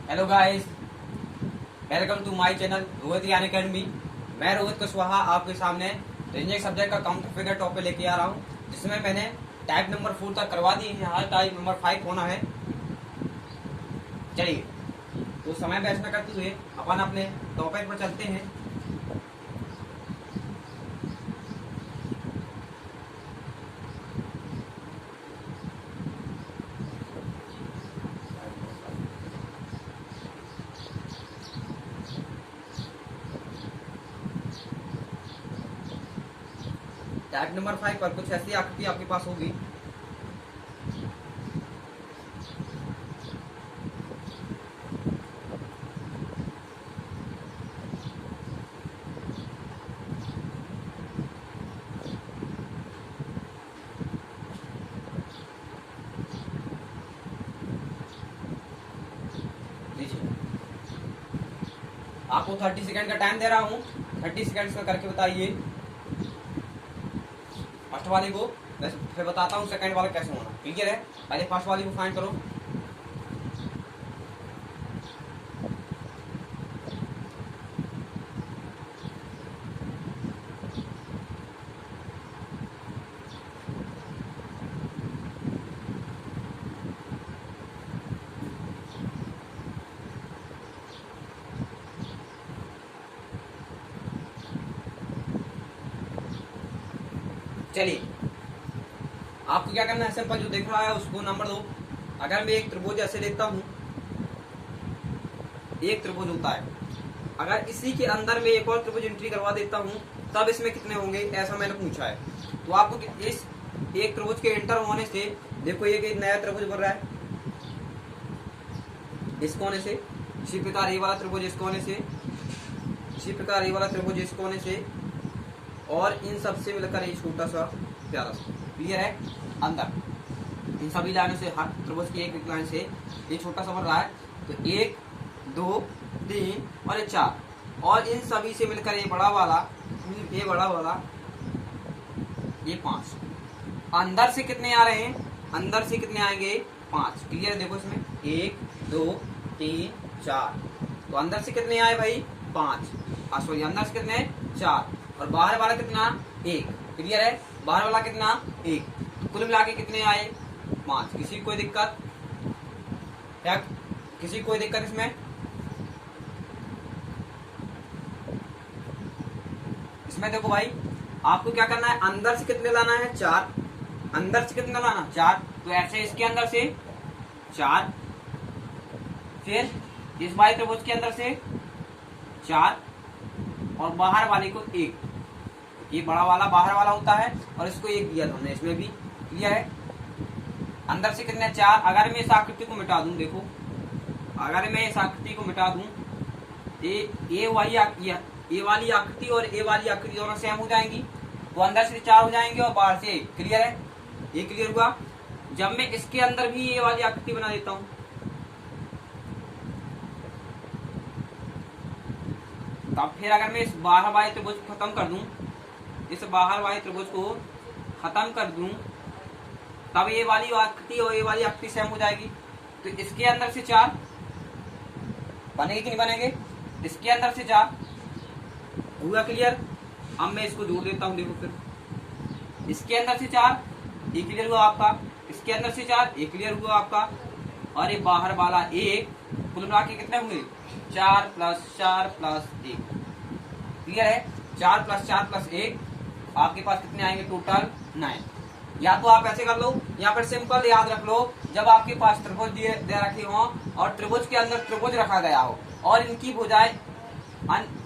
Hello guys, welcome to my channel Rohit यानी academy. मैं रोहित कुशवाहा आपके सामने रेंजिंग सब्जेक्ट का काउंटर फिगर टॉपिक लेके आ रहा हूँ, जिसमें मैंने टाइप नंबर 4 तक करवा दी है। यहाँ टाइप नंबर 5 होना है। चलिए, तो समय वेस्ट न करते हुए अपन अपने टॉपिक पर चलते हैं। टाइप नंबर 5 पर कुछ ऐसी आकृति आपके पास होगी। आपको 30 सेकंड का टाइम दे रहा हूँ। 30 सेकंड में करके बताइए। फर्स्ट वाले को फिर बताता हूँ सेकंड वाला कैसे होना। क्लियर है? पहले फर्स्ट वाले को फाइंड करो। चलिए, आपको क्या करना है, सिंपल जो देख रहा है उसको नंबर दो। अगर मैं एक त्रिभुज ऐसे लेता हूं, एक त्रिभुज होता है, अगर इसी के अंदर में एक और त्रिभुज एंट्री करवा देता हूं, तब इसमें कितने होंगे, ऐसा मैंने पूछा है। तो आपको इस एक त्रिभुज के एंटर होने से देखो एक नया त्रिभुज बन रहा है इस कोने से। इसी प्रकार ये वाला त्रिभुज इस कोने से, इसी प्रकार ये वाला त्रिभुज इस कोने से, और इन सबसे मिलकर ये छोटा सा प्यारा सा। क्लियर है? अंदर इन सभी लाइनों से, हर त्रिभुज की एक लाइन से ये छोटा सा बन रहा है। तो 1 2 3 और 4, और इन सभी से मिलकर ये बड़ा वाला, ये 5। अंदर से कितने आ रहे हैं? अंदर से कितने आएंगे? 5। क्लियर है? देखो इसमें 1 2 3 4। तो अंदर से कितने आए भाई? 5। सॉरी, अंदर से कितने? 4। और बाहर वाला कितना? 1। क्लियर है? बाहर वाला कितना? 1। तो कुल मिला के कितने आए? 5। किसी कोई दिक्कत? क्या किसी कोई दिक्कत इसमें? इसमें देखो भाई, आपको क्या करना है, अंदर से कितने लाना है? 4। अंदर से कितना लाना? 4। तो ऐसे इसके अंदर से 4, फिर इस वाले त्रिभुज के अंदर से 4, और बाहर वाले को 1। ये बड़ा वाला बाहर वाला होता है, और इसको 1 दिया था हमने इसमें भी। क्लियर है? अंदर से कितने? 4। अगर मैं इस आकृति को मिटा दूं, देखो अगर मैं इस आकृति को मिटा दूं, ए वाली आकृति और ए वाली आकृति दोनों सेम हो जाएंगी। तो अंदर से 4 हो जाएंगे और बाहर से 1। क्लियर है? ये क्लियर हुआ। जब मैं इसके अंदर भी ए वाली आकृति बना देता हूं, तब फिर अगर मैं इस बाहर वाले त्रिभुज को खत्म कर दूं, इस बाहर वाले त्रिभुज को खत्म कर दूं, तब ये वाली आकृति और ये वाली आकृति सेम हो जाएगी। तो इसके अंदर से 4 बनेगी कि नहीं बनेंगे? इसके अंदर से 4 हुआ। क्लियर? अब मैं इसको जोड़ देता हूं। देखो फिर इसके अंदर से 4, ये क्लियर हुआ आपका। इसके अंदर से 4, ये क्लियर हुआ आपका। और ये बाहर वाला 1, कुल मिला के कितने होंगे? 4 + 4 + 1। क्लियर है? 4 + 4 + 1, आपके पास कितने आएंगे? टोटल 9। या तो आप ऐसे कर लो, या फिर सिंपल याद रख लो, जब आपके पास त्रिभुज दे रखे हो और त्रिभुज के अंदर त्रिभुज रखा गया हो और इनकी भुजाएं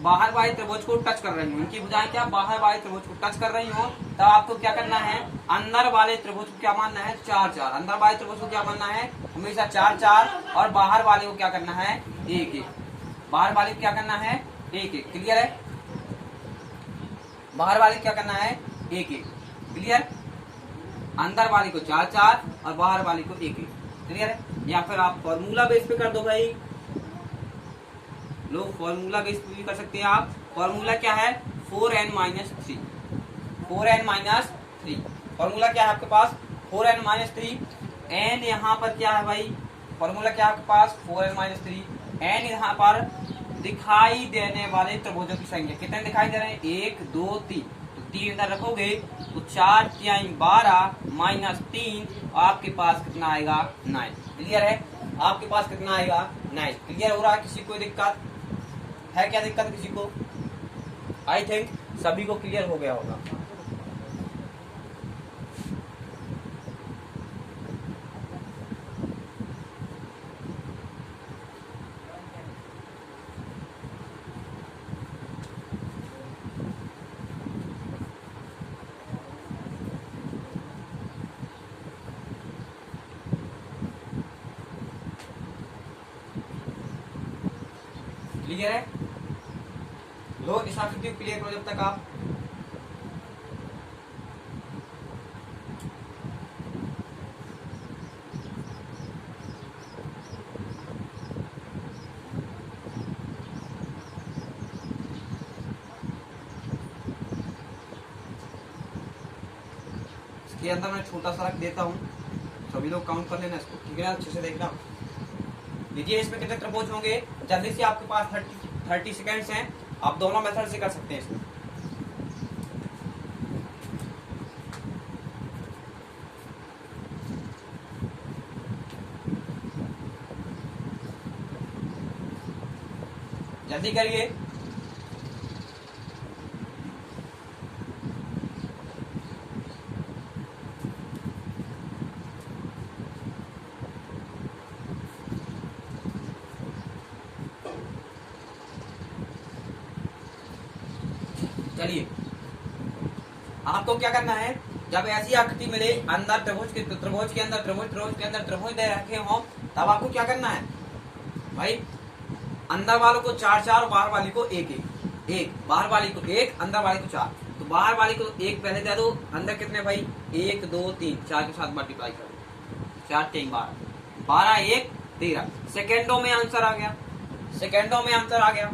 बाहर वाले त्रिभुज को टच कर रही हो, इनकी भुजाएं क्या बाहर वाले त्रिभुज को टच कर रही हो, तब आपको क्या करना है? अंदर वाले त्रिभुज को क्या मानना है? 4 4। अंदर वाले त्रिभुज को क्या मानना है? हमेशा 4 4। और बाहर वाले को क्या करना है? 1 1। बाहर वाले को क्या करना है? 1 1। क्लियर है? बाहर वाले क्या करना है? 1 1। क्लियर? अंदर वाले को 4 4 और बाहर वाले को 1 1। क्लियर है? या फिर आप फॉर्मूला बेस पे कर दो भाई। लो, फॉर्मूला बेस पे भी कर सकते हैं आप। फॉर्मूला क्या है? 4n - 3। 4n - 3 फॉर्मूला क्या है आपके पास? 4n - 3। n यहाँ पर क्या है भाई? फॉर्मूला क्या है आपके पास? 4n - 3। एन यहाँ पर दिखाई देने वाले त्रिभुजों की संख्या कितने दिखाई दे रहे हैं, 1 2 3, तो 3 इधर रखोगे तो 4 3 12 माइनस 3, आपके पास कितना आएगा 9। क्लियर है, आपके पास कितना आएगा 9। क्लियर हो रहा है, किसी कोई दिक्कत है क्या, दिक्कत किसी को? आई थिंक सभी को क्लियर हो गया होगा। क्लियर है, लो इस आकृति को क्लियर करो जब तक आप। इसके अंदर मैं छोटा सा रख देता हूँ, सभी लोग काउंट कर लेना इसको, ठीक है ना, अच्छे से देखना। देखिए इसमें कितने त्रिभुज होंगे, जल्दी से, आपके पास 30 सेकेंड्स हैं, आप दोनों मेथड से कर सकते हैं इसमें। जल्दी करिए। चलिए आपको क्या करना है, जब ऐसी आकृति मिले अंदर त्रिभुज के अंदर त्रिभुज दे रखे हो, तब आपको क्या करना है भाई, अंदर वालों को 4 4 और बाहर वाली को 1 1, बाहर वाली को 1 अंदर वाली को 4, तो बाहर वाली को 1 पहले दे दो, अंदर कितने भाई 1 2 3 4 के साथ मल्टीप्लाई करो, 4 3 12 12 1 13, सेकेंडों में आंसर आ गया, सेकेंडों में आंसर आ गया।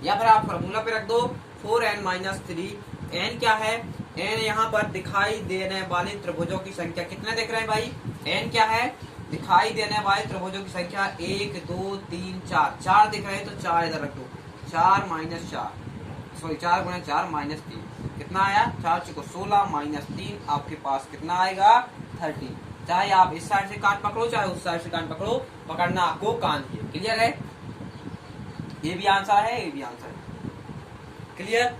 या फिर आप फॉर्मूला पे रख दो 4n-3, n क्या है, n यहाँ पर दिखाई देने वाले त्रिभुजों की संख्या, कितने दिख रहे हैं भाई, n क्या है, दिखाई देने वाले त्रिभुजों की संख्या 1 2 3 4, 4 दिख रहे हैं तो 4 इधर रख दो, 4 माइनस 4, सॉरी 4 गुना 4 माइनस 3, कितना आया 4 चुको 16 माइनस 3, आपके पास कितना आएगा 30। चाहे आप इस साइड से काट पकड़ो चाहे उस साइड से काट पकड़ो, पकड़ना आपको कान की। क्लियर है, ये भी आंसर है, ये भी आंसर है। क्लियर,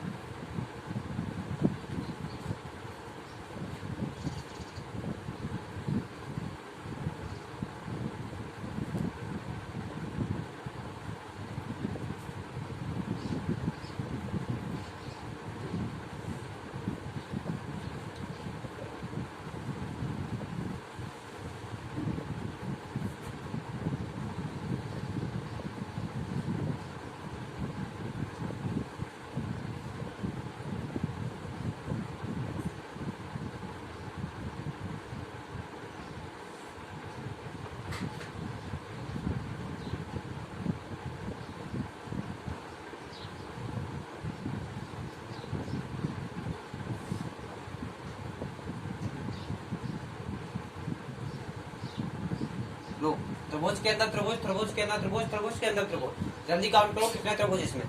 लो त्रिभुज के अंदर त्रिभुज, त्रिभुज के अंदर त्रिभुज, त्रिभुज के अंदर त्रिभुज, जल्दी काउंट करो कितने त्रिभुज इसमें।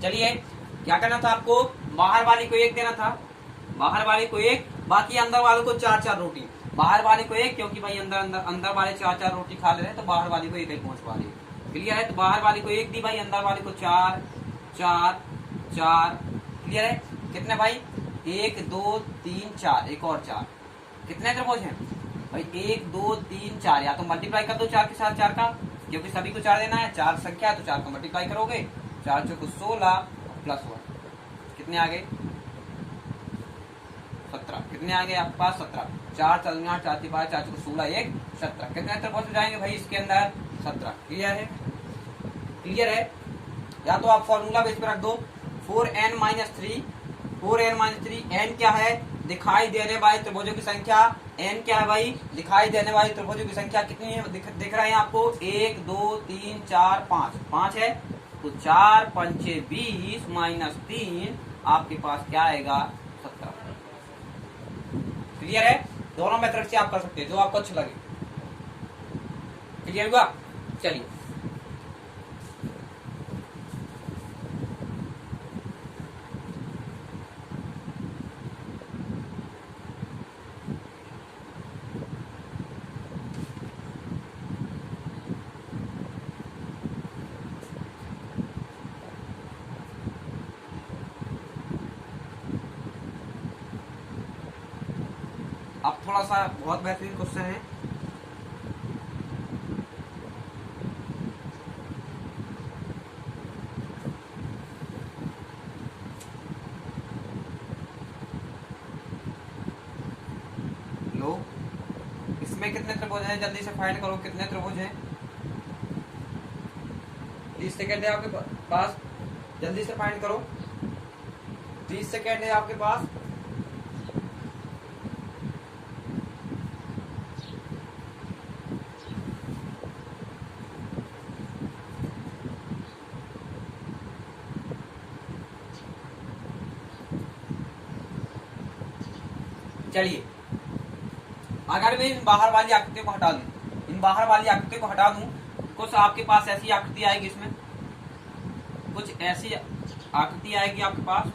चलिए क्या करना था आपको, बाहर वाली को 1 देना था, बाहर वाले को 1, बाकी अंदर वालों को 4 4 रोटी, बाहर वाले को 1 क्योंकि भाई अंदर अंदर अंदर वाले 4 4 रोटी खा ले रहे हैं, तो बाहर वाली को 1 1 पहुंचवा दी। क्लियर है, तो बाहर वाली को 1 दी भाई, अंदर वाले को 4 4 4। क्लियर है, कितने भाई 1 2 3 4, एक और 4, कितने त्रिभुज हैं भाई 1 2 3 4, या तो मल्टीप्लाई कर दो 4 के साथ 4 का, क्योंकि सभी को 4 देना है, 4 संख्या है तो 4 को मल्टीप्लाई करोगे, 4 चौको 16 प्लस 1, कितने आ गए 17, कितने आ गए आपके पास 17, 4 4 8 4 3 12 4 चौको 16 1 17, कितने त्रिभुज हो जाएंगे भाई इसके अंदर 17। क्लियर है, क्लियर है। या तो आप फॉर्मूला बेस पे रख दो 4n minus three, 4n minus three. N क्या है? दिखाई देने वाली त्रिभुजों की संख्या। एन क्या है भाई? दिखाई देने वाली त्रिभुजों की संख्या कितनी है? दिख रहा है आपको 1 2 3 4 5, 5 है तो 4 पंचे 20 माइनस 3 आपके पास क्या आएगा? 17। क्लियर है? दोनों मेथड से आप कर सकते हैं, जो आपको अच्छा लगे। क्लियर हुआ? चलिए अब थोड़ा सा बहुत बेहतरीन क्वेश्चन है। लो, इसमें कितने त्रिभुज हैं? जल्दी से फाइंड करो कितने त्रिभुज हैं। 30 सेकेंड है आपके पास, जल्दी से फाइंड करो। 30 सेकेंड है आपके पास। चलिए, अगर मैं इन बाहर वाली आकृतियों को हटा दूं, इन बाहर वाली आकृतियों को हटा दूं, कुछ आपके पास ऐसी आकृति आएगी, इसमें कुछ ऐसी आकृति आएगी आपके पास।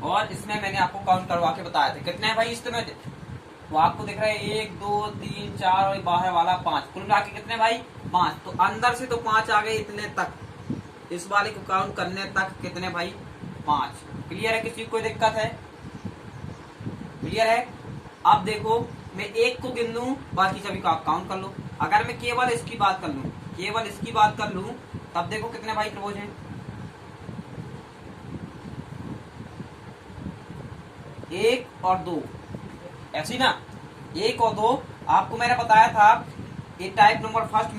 और इसमें मैंने आपको काउंट करवा के बताया था कितने हैं भाई इसमें। तो आपको दिख रहा है 1 2 3 4 और बाहर वाला 5, कुल मिला के कितने भाई? 5। तो अंदर से तो 5 आ गए इतने तक, इस वाले को काउंट करने तक कितने भाई? 5। क्लियर है? किसी को कोई दिक्कत है? क्लियर है? अब देखो, मैं एक को गिन लूं, बाकी सभी को आप काउंट कर लो। अगर मैं केवल इसकी बात कर लूं, केवल इसकी बात कर लूं, तब देखो कितने भाई त्रिभुज हैं? 1 और 2, ऐसी ना, 1 और 2 आपको मैंने बताया था ये टाइप नंबर फर्स्ट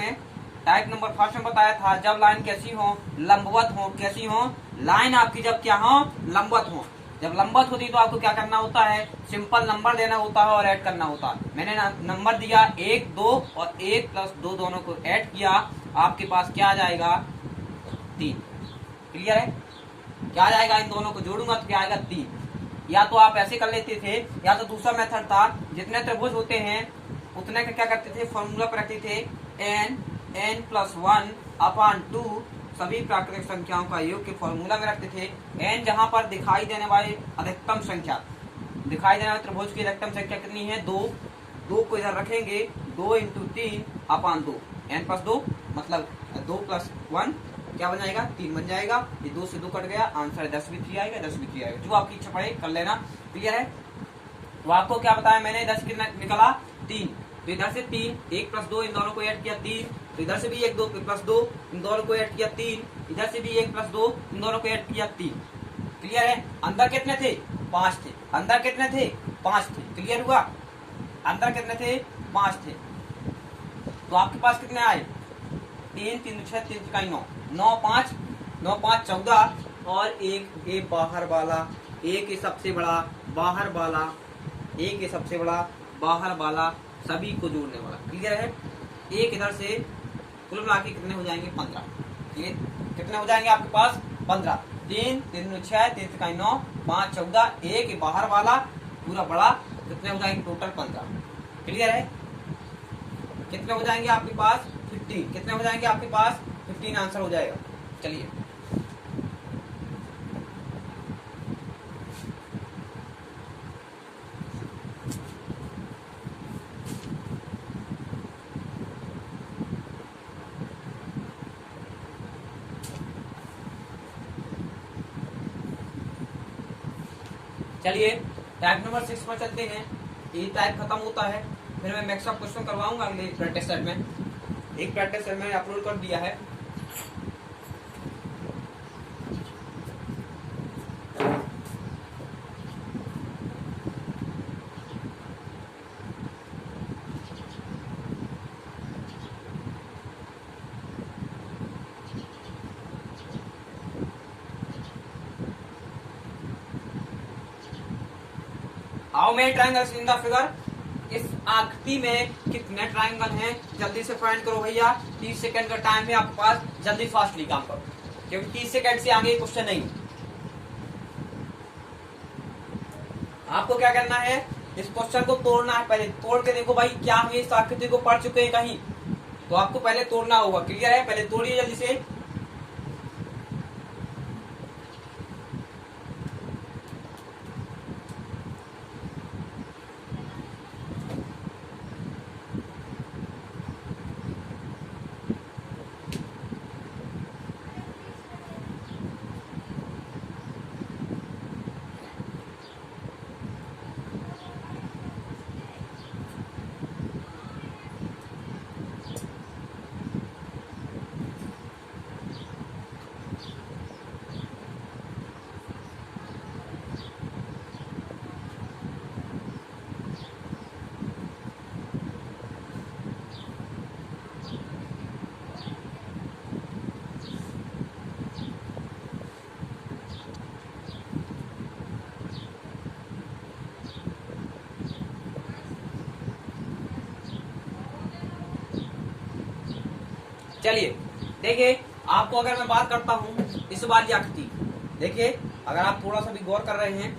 में बताया था, जब लाइन कैसी हो? लंबवत हो। कैसी हो? लाइन आपकी जब क्या हो? लंबवत हो। जब लंबवत होती तो आपको क्या करना होता है? सिंपल नंबर देना होता है और ऐड करना होता है। मैंने नंबर दिया 1 2 और 1 प्लस 2 दोनों को ऐड किया, आपके पास क्या आ जाएगा? 3। क्लियर है? क्या आ जाएगा? इन दोनों को जोड़ूंगा तो क्या आएगा? 3। या तो आप ऐसे कर लेते थे, या तो दूसरा मेथड था, जितने त्रिभुज होते हैं उतने का क्या करते थे? फॉर्मूला पर रखते थे n प्लस 1 अपॉन 2 सभी प्राकृतिक संख्याओं का योग के फॉर्मूला में रखते थे। n जहां पर दिखाई देने वाली अधिकतम संख्या, दिखाई देने वाले त्रिभुज की अधिकतम संख्या कितनी है? 2। 2 को इधर रखेंगे, 2 इंटू 3 अपॉन 2, n प्लस 2 मतलब 2 प्लस 1 क्या बन जाएगा? 3 बन जाएगा। ये 2 से 2 कट गया, आंसर 10 भी 3 आएगा, 10 भी 3 आएगा। जो आपकी इच्छा पड़े कर लेना। क्लियर है? तो आपको क्या बताया मैंने? 10 कितना निकला? 3। तो इधर से 3, 1 प्लस 2 इन दोनों को ऐड किया 3, तो इधर से भी 1 2 प्लस 2 इन दोनों को ऐड किया 3, इधर से भी 1 प्लस 2 इन दोनों को ऐड किया 3। क्लियर है? अंदर कितने थे? 5 थे। अंदर कितने थे? 5 थे। क्लियर हुआ? अंदर कितने थे? 5 थे। तो आपके पास कितने आए? 3 3 6 3 का 9, 9 5 9 5 14 और एक ये बाहर वाला, एक ये सबसे बड़ा बाहर वाला, एक ये सबसे बड़ा बाहर वाला, सभी को जोड़ने वाला। क्लियर है? एक इधर से कुल मिला के कितने हो जाएंगे? 15। ये कितने हो जाएंगे आपके पास? 15। 3 3 6 3 का 9 5 14, एक बाहर वाला पूरा बड़ा, कितने हो जाएंगे टोटल? 15। क्लियर है? कितने हो जाएंगे आपके पास? 15। कितने हो जाएंगे आपके पास? 15 आंसर हो जाएगा। चलिए चलिए टाइप नंबर 6 पर चलते हैं। ये टाइप खत्म होता है, फिर मैं मैक्स ऑफ क्वेश्चन करवाऊंगा अगले प्रैक्टिस सेट में। एक प्रैक्टिस सेट मैंने अपलोड कर दिया है। How many triangles in the figure, इस आकृति में कितने ट्रायंगल हैं, जल्दी से फाइंड करो भैया। 30 सेकंड का टाइम है आपके पास, जल्दी फास्टली काम करो, क्योंकि 30 सेकंड से आगे क्वेश्चन नहीं। आपको क्या करना है, इस क्वेश्चन को तोड़ना है। पहले तोड़ के देखो भाई, क्या हम इस आकृति को पढ़ चुके हैं कहीं, तो आपको पहले तोड़ना होगा। क्लियर है, पहले तोड़िए जल्दी से। चलिए देखिए, आपको अगर मैं बात करता हूं इस वाली आकृति, देखिए अगर आप थोड़ा सा भी गौर कर रहे हैं,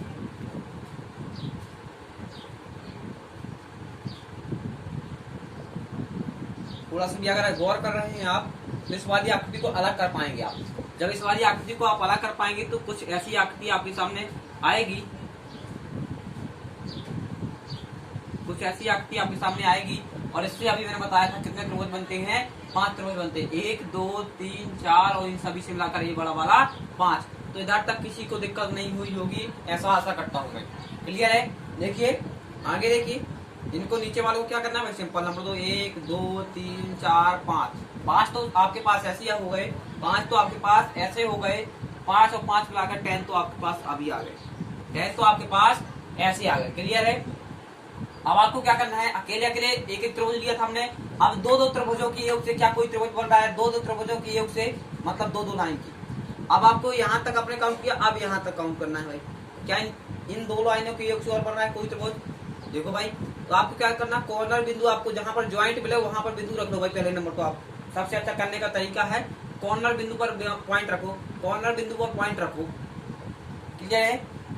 थोड़ा सा भी अगर गौर कर रहे हैं आप, तो इस वाली आकृति को अलग कर पाएंगे आप। जब इस वाली आकृति को आप अलग कर पाएंगे तो कुछ ऐसी आकृति आपके सामने आएगी, कुछ ऐसी आकृति आपके सामने आएगी। और इससे अभी मैंने बताया था कितने त्रिभुज बनते हैं, 5 त्रिभुज बनते हैं, 1 2 3 4 और इन सभी से मिलाकर ये बड़ा वाला 5। तो इधर तक किसी को दिक्कत नहीं हुई होगी, ऐसा आशा करता हूँ मैं। क्लियर है, देखिए आगे देखिए, इनको नीचे वालों को क्या करना है, सिंपल नंबर दो, 1 2 3 4 5। 5 तो आपके पास ऐसे हो गए, 5 तो आपके पास ऐसे हो गए, 5 और 5 मिलाकर 10 तो आपके पास अभी आ गए, 10 तो आपके पास ऐसे आ गए। क्लियर है, अब आपको क्या करना है, अकेले अकेले एक एक त्रिभुज लिया था हमने, अब दो दो त्रिभुजों के योग से क्या कोई त्रिभुज बन रहा है, दो दो त्रिभुजों के योग से, मतलब दो दो लाइन की। अब आपको यहाँ तक आपने काउंट किया, अब यहाँ तक काउंट करना है भाई, क्या इन दो लाइनों के योग से और बन रहा है कोई त्रिभुज, देखो भाई। तो आपको क्या करना, कॉर्नर बिंदु, आपको जहां पर ज्वाइंट मिले वहां पर बिंदु रख लो भाई। पहले नंबर तो आप सबसे अच्छा करने का तरीका है, कॉर्नर बिंदु पर पॉइंट रखो, कॉर्नर बिंदु पर पॉइंट रखो। क्लियर है,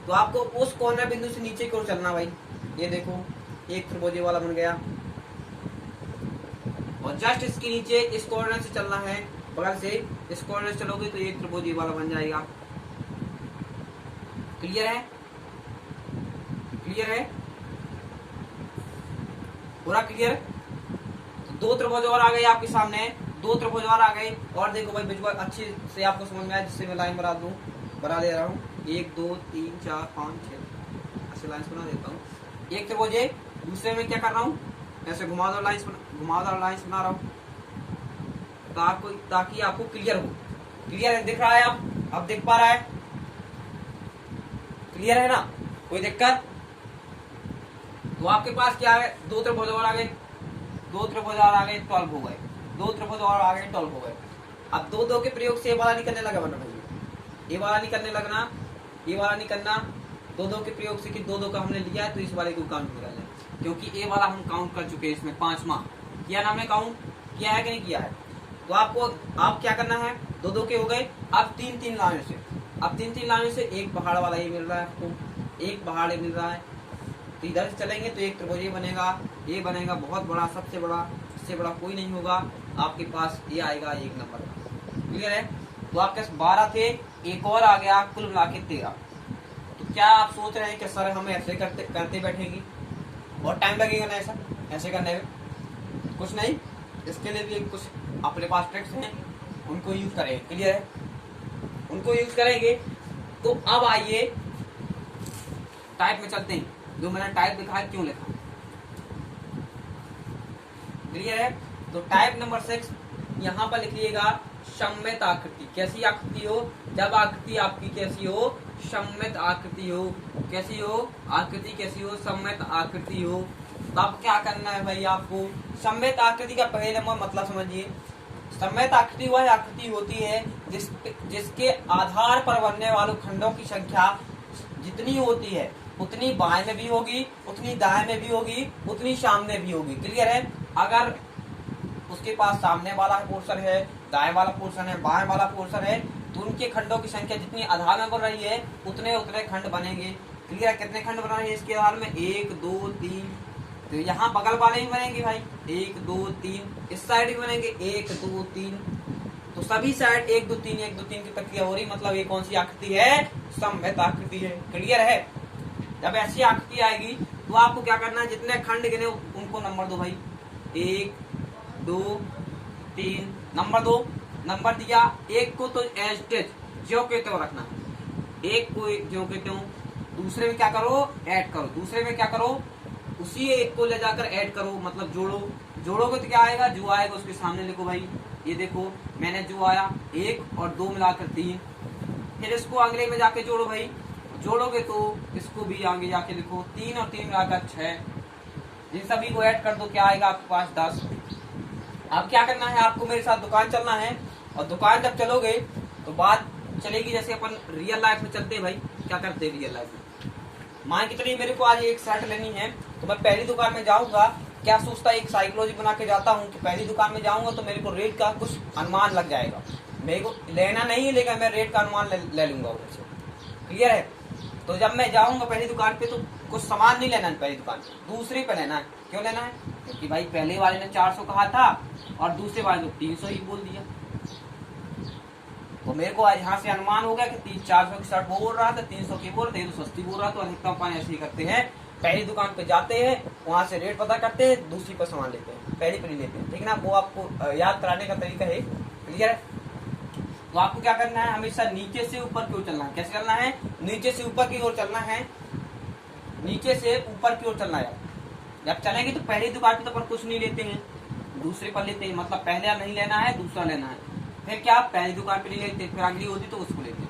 तो आपको उस कॉर्नर बिंदु से नीचे की ओर चलना भाई। ये देखो एक त्रिभुज वाला बन गया, और जस्ट इसके नीचे इस कॉर्नर से चलना है, बगल से इस कॉर्नर से चलोगे तो एक त्रिभुज वाला बन जाएगा। क्लियर है, क्लियर है, पूरा क्लियर। दो त्रिभुज और आ गए आपके सामने, दो त्रिभुज और आ गए। और देखो भाई विजुअल अच्छे से आपको समझ में आया, जिससे मैं लाइन बना दे रहा हूँ, 1 2 3 4 5 6 ऐसे लाइन बना देता हूँ। एक त्रिभुज है, दूसरे में क्या कर रहा हूँ, ऐसे घुमावदार लाइंस बना रहा हूँ, ताकि आपको क्लियर हो। क्लियर है, दिख रहा है, अब दिख पा रहा है, क्लियर है ना, कोई दिक्कत। तो आपके पास क्या है, दो त्रिभुज और आ गए, दो त्रिभुज और आ गए 12 हो गए, दो त्रिभुज और आ गए 12 हो गए। अब दो दो के प्रयोग से ये वाला नहीं करने लगा वरना भाई, ये वाला नहीं करने लगना, ये वाला नहीं करना। दो दो के प्रयोग से कि दो दो का हमने लिया है तो इस वाले को काउंट में करना है, क्योंकि ये वाला हम काउंट कर चुके हैं, इसमें 5वां किया ना, हमने काउंट किया है कि नहीं किया है। तो आप क्या करना है, दो दो के हो गए, अब तीन तीन लाइनों से, अब तीन तीन लाइनों से एक पहाड़ वाला ये मिल रहा है आपको, एक पहाड़ मिल रहा है, तो इधर से चलेंगे तो एक त्रिभुज ये बनेगा बहुत बड़ा, सबसे बड़ा, इससे बड़ा कोई नहीं होगा आपके पास, ये आएगा 1 नंबर का। क्लियर है, तो आपके पास 12 थे, एक और आ गया, कुल मिला के 13। तो क्या आप सोच रहे हैं कि सर हम ऐसे करते बैठेंगे, बहुत टाइम लगेगा ना ऐसे करने में? कुछ नहीं, इसके लिए भी कुछ अपने पास ट्रिक्स हैं, उनको यूज करेंगे। क्लियर है, उनको यूज करेंगे। तो अब आइए टाइप में चलते हैं, जो मैंने टाइप लिखा है क्यों लिखा। क्लियर है, तो टाइप नंबर 6 यहाँ पर लिखिएगा, सममित आकृति। कैसी आकृति हो, जब आकृति आपकी कैसी हो, सममित आकृति हो। कैसी हो, आकृति कैसी हो, सममित आकृति हो। तब क्या करना है भाई आपको, सममित आकृति का पहले नंबर मतलब समझिए। सममित आकृति वह आकृति होती है जिसके आधार पर बनने वाले खंडों की संख्या जितनी होती है उतनी बाएं में भी होगी, उतनी दाएं में भी होगी, उतनी सामने भी होगी। क्लियर है? अगर उसके पास सामने वाला पोर्शन है, दाएं वाला पोर्शन है, बाएं वाला पोर्शन है, तो उनके खंडों की संख्या जितनी आधार में बढ़ रही है उतने उतने खंड बनेंगे। क्लियर है? कितने खंड बना रहे हैं इसके आधार में? 1 2 3। तो यहाँ बगल वाले ही बनेंगे भाई, 1 2 3। इस साइड भी बनेंगे 1 2 3। तो सभी साइड 1 2 3 1 2 3 की प्रक्रिया हो रही, मतलब ये कौन सी आकृति है? सममित आकृति है। क्लियर है? जब ऐसी आकृति आएगी तो आपको क्या करना है, जितने खंड गिने उनको नंबर दो भाई। 1 2 3 नंबर दो। नंबर दिया, एक को तो एज इट इज ज्यों के त्यों रखना, एक को ज्यों के त्यों। दूसरे में क्या करो? ऐड करो। दूसरे में क्या करो? उसी एक को ले जाकर ऐड करो, मतलब जोड़ो। जोड़ोगे तो क्या आएगा? जो आएगा उसके सामने लिखो भाई। ये देखो मैंने जो आया 1 और 2 मिलाकर 3। फिर इसको अगले में जाके जोड़ो भाई। जोड़ोगे तो इसको भी आगे जाके लिखो, 3 और 3 मिलाकर 6। इन सभी को ऐड कर दो, क्या आएगा आपके पास? 10। अब क्या करना है आपको? मेरे साथ दुकान चलना है, और दुकान जब चलोगे तो बात चलेगी जैसे अपन रियल लाइफ में चलते हैं भाई। क्या करते हैं रियल लाइफ में? मान के चलिए मेरे को आज एक शर्ट लेनी है, तो मैं पहली दुकान में जाऊंगा, क्या सोचता है, एक साइकोलॉजी बना के जाता हूँ कि पहली दुकान में जाऊंगा तो मेरे को रेट का कुछ अनुमान लग जाएगा। मेरे को लेना नहीं है, लेकिन मैं रेट का अनुमान ले लूंगा उधर से। क्लियर है? तो जब मैं जाऊंगा पहली दुकान पे तो कुछ सामान नहीं लेना है पहली दुकान पे, दूसरी पे लेना है। क्यों लेना है? क्योंकि भाई पहले वाले ने 400 कहा था और दूसरे वाले ने 300 ही बोल दिया। तो मेरे को यहाँ से अनुमान हो गया कि 400 की शर्ट वो बोल रहा था, 300 की बोल रहे, तो सस्ती बोल रहा। तो अधिकतम अपन ऐसे ही करते हैं, पहली दुकान पे जाते हैं, वहां से रेट पता करते हैं, दूसरी पर सामान लेते हैं, पहली पर नहीं लेते हैं। ठीक है ना? वो आपको याद कराने का तरीका है। क्लियर है? तो आपको क्या करना है, हमेशा नीचे से ऊपर की ओर चलना है। कैसे चलना है? नीचे से ऊपर की ओर चलना है, नीचे से ऊपर की ओर चलना है। जब चलेंगे तो पहली दुकान पे तो अपन कुछ नहीं लेते हैं, दूसरे पर लेते हैं, मतलब पहले नहीं लेना है, दूसरा लेना है। फिर क्या, पहली दुकान पे नहीं लेते, फिर अगली होती तो उसको लेते।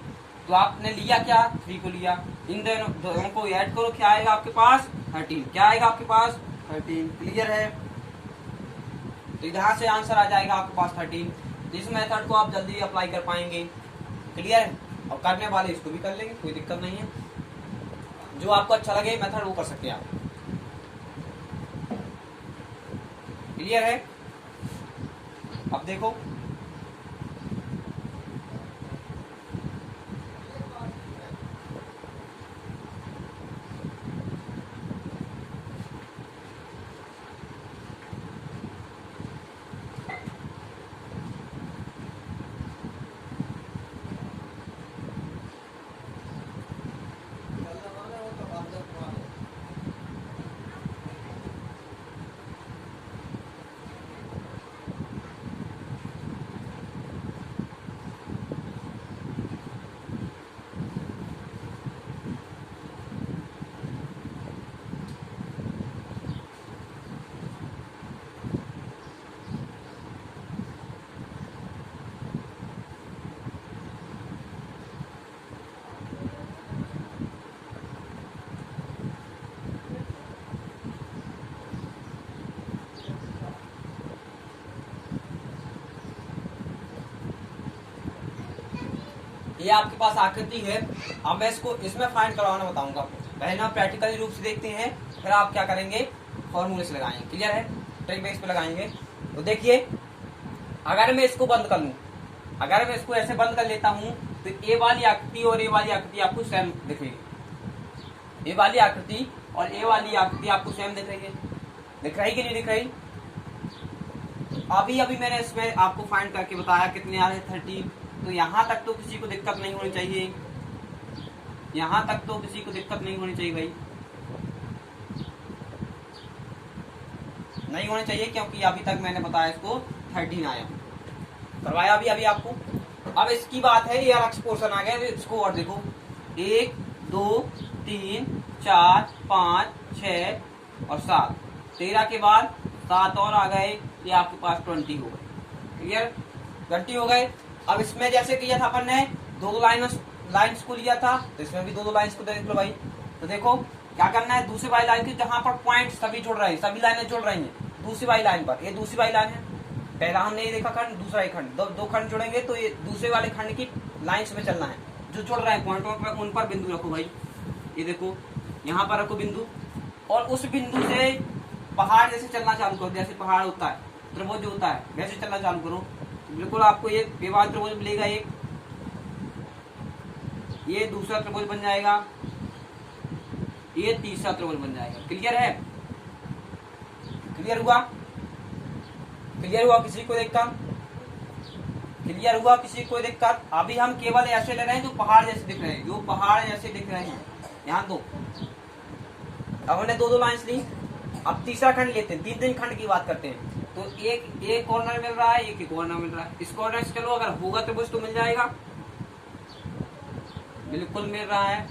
तो आपने लिया क्या? 3 को लिया। इन दोनों को ऐड करो, क्या आएगा आपके पास? 13। क्या आएगा आपके पास? 13। क्लियर है? तो यहाँ से आंसर आ जाएगा आपके पास 13। इस मेथड को आप जल्दी अप्लाई कर पाएंगे। क्लियर है? और करने वाले इसको भी कर लेंगे, कोई दिक्कत नहीं है। जो आपको अच्छा लगे मेथड वो कर सकते हैं आप। क्लियर है? अब देखो, ये आपके पास आकृति है। अब मैं इसको इसमें फाइंड करवाना बताऊंगा आपको। पहले हम प्रैक्टिकली रूप से देखते हैं, फिर आप क्या करेंगे, फॉर्मूले से लगाएंगे। क्लियर है? ट्रिक बेस पे लगाएंगे। तो देखिए, अगर मैं इसको बंद कर लूं, अगर मैं इसको ऐसे बंद कर लेता हूं तो ए वाली आकृति और ए वाली आकृति आपको सेम दिखेगी। ए वाली आकृति और ए वाली आकृति आपको सेम दिख रही है। दिख रही कि नहीं दिख रही? अभी अभी मैंने इसमें आपको फाइंड करके बताया कितने आ रहे, 30। तो यहाँ तक तो किसी को दिक्कत नहीं होनी चाहिए, यहाँ तक तो किसी को दिक्कत नहीं होनी चाहिए भाई, नहीं होनी चाहिए, क्योंकि अभी तक मैंने बताया इसको 13 आया, करवाया अभी अभी आपको। अब इसकी बात है, ये अलग पोर्शन आ गया, इसको और देखो, 1 2 3 4 5 6 और 7, 13 के बाद 7 और आ गए, ये आपके पास 20 हो गए। क्लियर? 20 हो गए। अब इसमें जैसे किया था अपन ने, दो लाइन्स को लिया था, तो इसमें भी दो लाइन्स को देख लो भाई। तो देखो क्या करना है, दूसरी वाली लाइन की जहां पर पॉइंट सभी जुड़ रहे हैं, सभी लाइनें जुड़ रही हैं दूसरी वाली लाइन पर, ये दूसरी वाली लाइन है। पहला हमने ये देखा खंड, दूसरा ही खंड, दो खंड जुड़ेंगे तो ये दूसरे वाले खंड की लाइन्स में चलना है, जो जुड़ रहे हैं पॉइंटों पर, उन पर बिंदु रखो भाई। ये देखो यहाँ पर रखो बिंदु, और उस बिंदु से पहाड़ जैसे चलना चालू करो, जैसे पहाड़ होता है, त्रिभुज जो होता है वैसे चलना चालू करो। बिल्कुल आपको ये बेवार त्रिभुज मिलेगा एक, ये दूसरा त्रिभुज बन जाएगा, ये तीसरा त्रिभुज बन जाएगा। क्लियर है? क्लियर हुआ? क्लियर हुआ किसी को दिक्कत? क्लियर हुआ किसी को दिक्कत? अभी हम केवल ऐसे ले रहे हैं जो पहाड़ जैसे दिख रहे हैं, जो पहाड़ जैसे दिख रहे हैं। यहाँ दो, अब हमने दो लाइन्स ली, अब तीसरा खंड लेते हैं, तीन खंड की बात करते हैं। तो एक कॉर्नर मिल रहा है, एक कॉर्नर मिल रहा है। इस कॉर्नर से चलो, अगर होगा त्रिभुज तो मिल जाएगा, बिल्कुल मिल रहा है।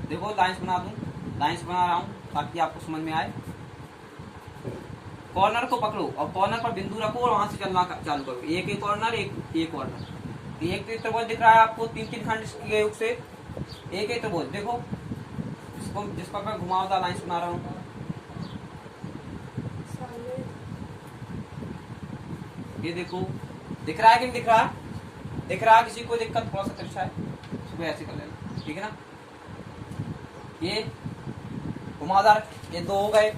देखो लाइन्स बना दूं, लाइन्स बना रहा हूं ताकि आपको समझ में आए। कॉर्नर को पकड़ो और कॉर्नर पर बिंदु रखो और वहां से चलना चालू करो। एक कॉर्नर, एक कॉर्नर। एक त्रिभुज दिख रहा है आपको, तीन खंड के योग से एक त्रिभुज। देखो इसको, जिस पर मैं घुमावदार लाइन्स बना रहा हूँ, ये देखो दिख रहा है कि नहीं दिख रहा है? दिख रहा है किसी को दिक्कत? थोड़ा सा तिरछा है, सुबह ऐसे कर लेना, ठीक है ना। ये घुमावदार, ये दो हो गए,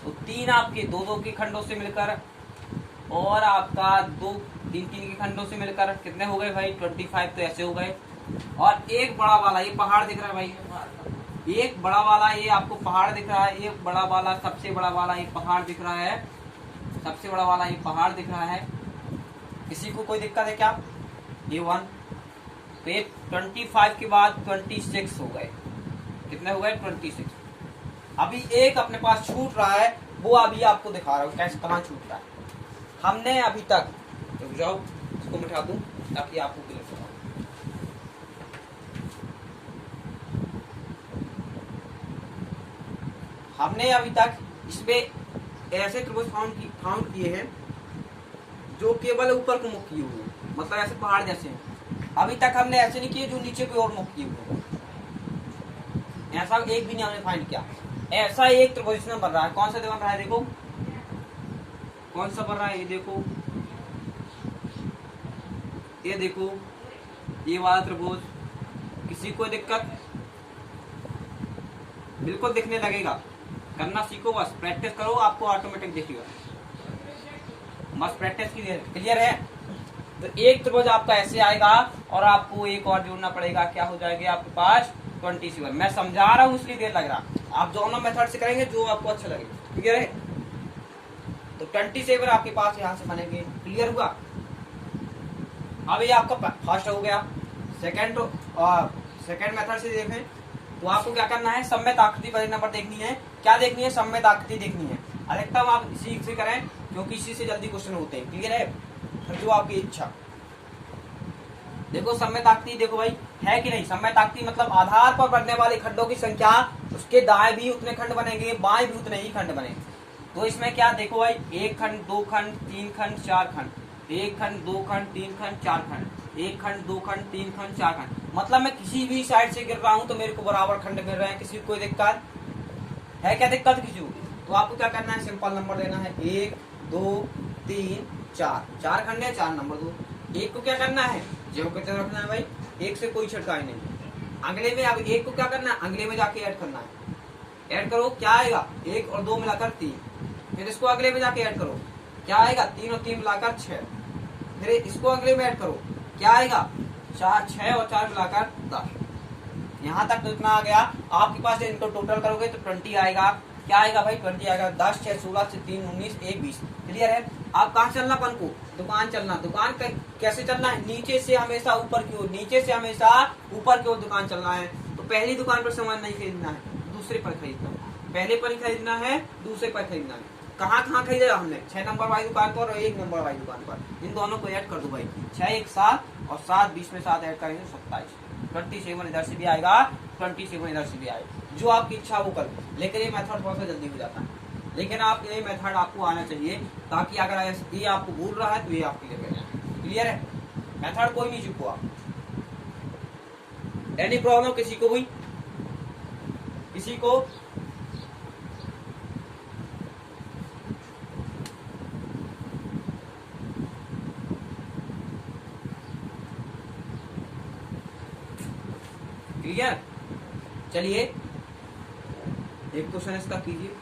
तो तीन आपके दो के खंडों से मिलकर, और आपका तीन के खंडों से मिलकर कितने हो गए भाई? 25। तो ऐसे हो गए। और एक बड़ा वाला, ये पहाड़ दिख रहा है भाई, एक बड़ा वाला, ये आपको पहाड़ दिख रहा है, एक बड़ा वाला, सबसे बड़ा वाला ये पहाड़ दिख रहा है, सबसे बड़ा वाला ये पहाड़ दिख रहा है। किसी को कोई दिक्कत है क्या? ये 1, तो ये 25 के बाद 26 हो गए। कितने हो गए? 26। अभी एक अपने पास छूट रहा है, वो अभी आपको दिखा रहा हूँ कैसे, कहाँ छूट रहा है। हमने अभी तक, रुक जाओ इसको मिटा दूं ताकि आपको क्लियर हो। हमने अभी तक इसमें ऐसे त्रिभुज फाउंड किए हैं जो केवल ऊपर को मुख किए हुए, मतलब ऐसे पहाड़ जैसे हैं। अभी तक हमने ऐसे नहीं किए जो नीचे की ओर मुख किए हुए। ऐसा एक भी नहीं हमने फाइंड किया। ऐसा एक त्रिभुज बन रहा है। कौन सा बन रहा है? देखो कौन सा बन रहा है, ये देखो, ये देखो, ये वाला त्रिभुज। किसी को दिक्कत? बिल्कुल दिखने लगेगा। करना सीखो, बस प्रैक्टिस करो, आपको ऑटोमेटिक दिखेगा। बस प्रैक्टिस की। क्लियर है? तो एक त्रिभुज आपका ऐसे आएगा, और आपको एक और जोड़ना पड़ेगा। क्या हो जाएगा आपके पास? 27। मैं समझा रहा हूँ इसलिए देर लग रहा। आप दोनों मेथड से करेंगे जो आपको अच्छा लगे। क्लियर है? तो 27 आपके पास यहाँ से बनेंगे। क्लियर हुआ? अब ये आपका फर्स्ट हो गया। सेकंड मेथड से देखें तो आपको क्या करना है? सममित आकृति पर नंबर देखनी है। क्या देखनी है? सममित आकृति देखनी है। अधिकतम आप इसी से करें क्योंकि इसी से जल्दी क्वेश्चन होते हैं। क्लियर है? फिर जो आपकी इच्छा। देखो सममित आकृति, देखो भाई है कि नहीं? सममित आकृति मतलब आधार पर बनने वाले खंडों की संख्या, उसके दाएं भी उतने खंड बनेंगे, बाएं भी उतने ही खंड बनेंगे। तो इसमें क्या देखो भाई, एक खंड, दो खंड, तीन खंड, चार खंड, एक खंड, दो खंड, तीन खंड, चार खंड, एक खंड, दो खंड, तीन खंड, चार खंड। मतलब मैं किसी भी साइड से गिर रहा हूं तो मेरे को बराबर खंड मिल रहे हैं। किसी को कोई दिक्कत है? क्या दिक्कत किसी को? तो आपको क्या करना है? सिंपल नंबर देना है। 1 2 3 4, चार खंड है, 4 नंबर दो। एक को क्या करना है? जो कितने रखना है भाई? एक से कोई छिड़काई नहीं। अगले में अब एक को क्या करना है? अगले में जाके ऐड करना है। ऐड करो, क्या आएगा? 1 और 2 मिलाकर 3। फिर इसको अगले में जाके ऐड करो, क्या आएगा? 3 और 3 मिलाकर 6। फिर इसको अगले में ऐड करो, क्या आएगा? 4, 6 और 4 मिलाकर 10। यहाँ तक तो इतना आ गया आपके पास। इनको टोटल करोगे तो 20 आएगा। क्या आएगा भाई? 20 आएगा। 10 6 16 से 3 19 1 20। क्लियर है? आप कहाँ चलना अपन को? दुकान चलना। दुकान कैसे चलना है? नीचे से हमेशा ऊपर की ओर, नीचे से हमेशा ऊपर की ओर दुकान चलना है। तो पहली दुकान पर सामान नहीं खरीदना है, दूसरे पर खरीदना है। पहले पर खरीदना है, दूसरे पर खरीदना है। कहाँ कहाँ खरीदा हमने? 6 नंबर वाली दुकान पर और 1 नंबर वाली दुकान पर। इन दोनों को ऐड कर दो भाई। 6 1 7 और 7 20 में 7 ऐड करेंगे 27। 27 इधर से भी आएगा, 27 इधर से भी आएगा। जो आपकी इच्छा वो कर। लेकिन ये मेथड थोड़ा सा जल्दी हो जाता है। लेकिन आप ये मेथड आपको आना चाहिए ताकि अगर ये आपको भूल रहा है तो ये आपके लिए बन जाए। क्लियर है? मेथड कोई नहीं चुको आप। एनी प्रॉब्लम किसी को हुई? किसी को? क्लियर? चलिए एक क्वेश्चन इसका कीजिए।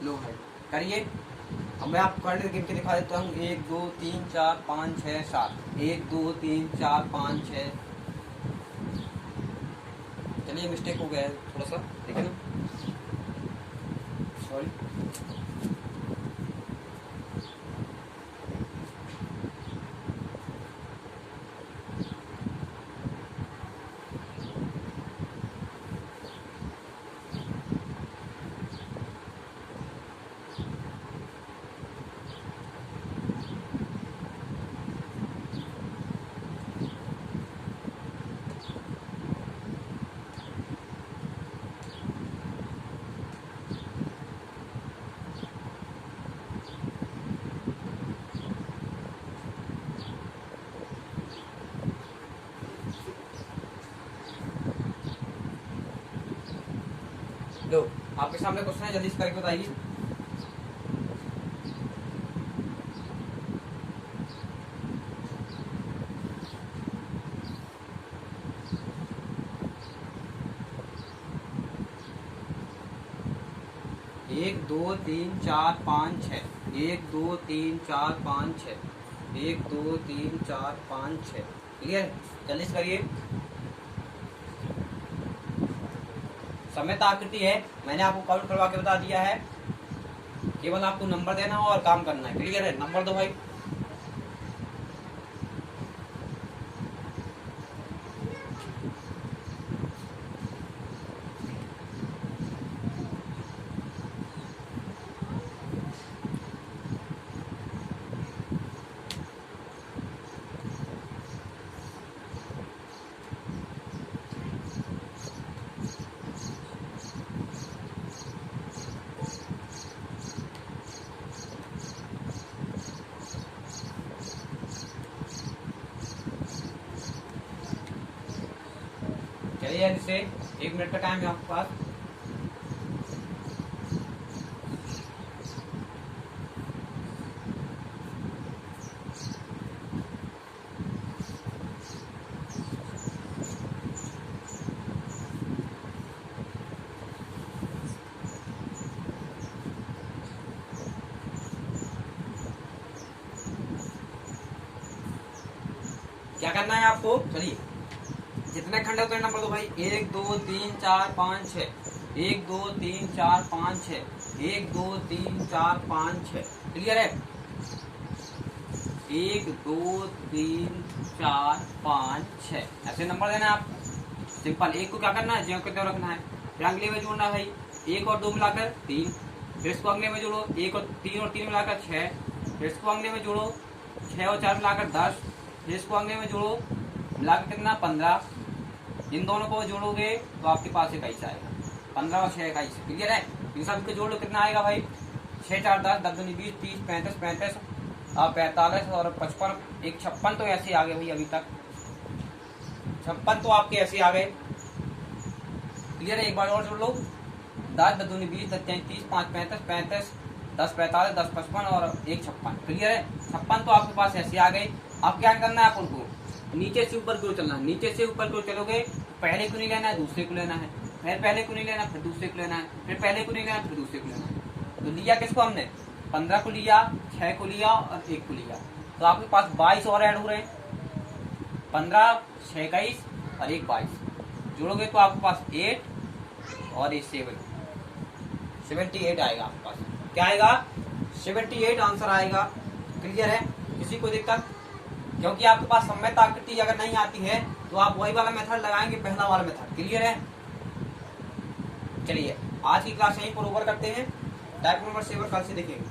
लो है करिए। अब मैं आपको करने गिन के दिखा देता हूँ। 1 2 3 4 5 6 7। 1 2 3 4 5 6। चलिए मिस्टेक हो गया है थोड़ा सा, ठीक है ना, सॉरी। लो आपके सामने क्वेश्चन है, जल्दी से करके बताइए। एक दो तीन चार पाँच छः। 1 2 3 4 5 6। 1 2 3 4 5 6। क्लियर? जल्दी से करिए। सममित आकृति है, मैंने आपको काउंट करवा के बता दिया है, केवल आपको नंबर देना हो और काम करना है। क्लियर है? नंबर दो भाई। चलिए इसे 1 मिनट का टाइम है आपके पास। क्या करना है आपको? चलिए जितने खंड है उतने नंबर दो भाई। 1 2 3 4 5 6। 1 2 3 4 5 6। 1 2 3 4 5 6। क्लियर है? 1 2 3 4 5 6 ऐसे नंबर देना है आप। सिंपल। एक को क्या करना है? ज्यों के त्यों रखना है। फिर अगले में जोड़ना है भाई। 1 और 2 मिलाकर 3। फिर इसको अगले में जोड़ो। 1 और 3 मिलाकर 6। फिर इसको अगले में जोड़ो। 6 और 4 मिलाकर 10। फिर इसको अगले में जोड़ो, मिलाकर कितना? 15। इन दोनों को जोड़ोगे तो आपके पास 21 आएगा। 15 और 6 21। क्लियर है? इन सब को जोड़ लो, कितना आएगा भाई? 6 4 10 10 दूनी 20 30 35 35 45 और 55। एक 56 तो ऐसे आ गए भाई अभी तक। 56 तो आपके ऐसे आ गए। क्लियर है? एक बार और जोड़ लो, 10 10 दूनी 20, 10 33, 5 35, 35, 10 45, 10 55 और 1 56। क्लियर है? 56 तो आपके पास ऐसे आ गए। अब क्या करना है अपन को, नीचे से ऊपर क्यों चलना है, नीचे से ऊपर क्यों चलोगे, पहले को नहीं लेना है, दूसरे को लेना है, फिर पहले को नहीं लेना, फिर दूसरे को लेना है, फिर पहले को नहीं लेना, फिर दूसरे को लेना है। तो लिया किसको हमने, 15 को लिया, 6 को लिया और 1 को लिया, तो आपके पास 22 और ऐड हो रहे हैं। 15 6 21 और 1 22 जोड़ोगे तो आपके पास 8 और 78 आएगा आपके पास। क्या आएगा, 78 आंसर आएगा। क्लियर है? किसी को दिक्कत? क्योंकि आपके पास सममित आकृति अगर नहीं आती है तो आप वही वाला मेथड लगाएंगे, पहला वाला मेथड। क्लियर है? चलिए आज की क्लास यहीं पर ओवर करते हैं। टाइप नंबर 7 कल से देखेंगे।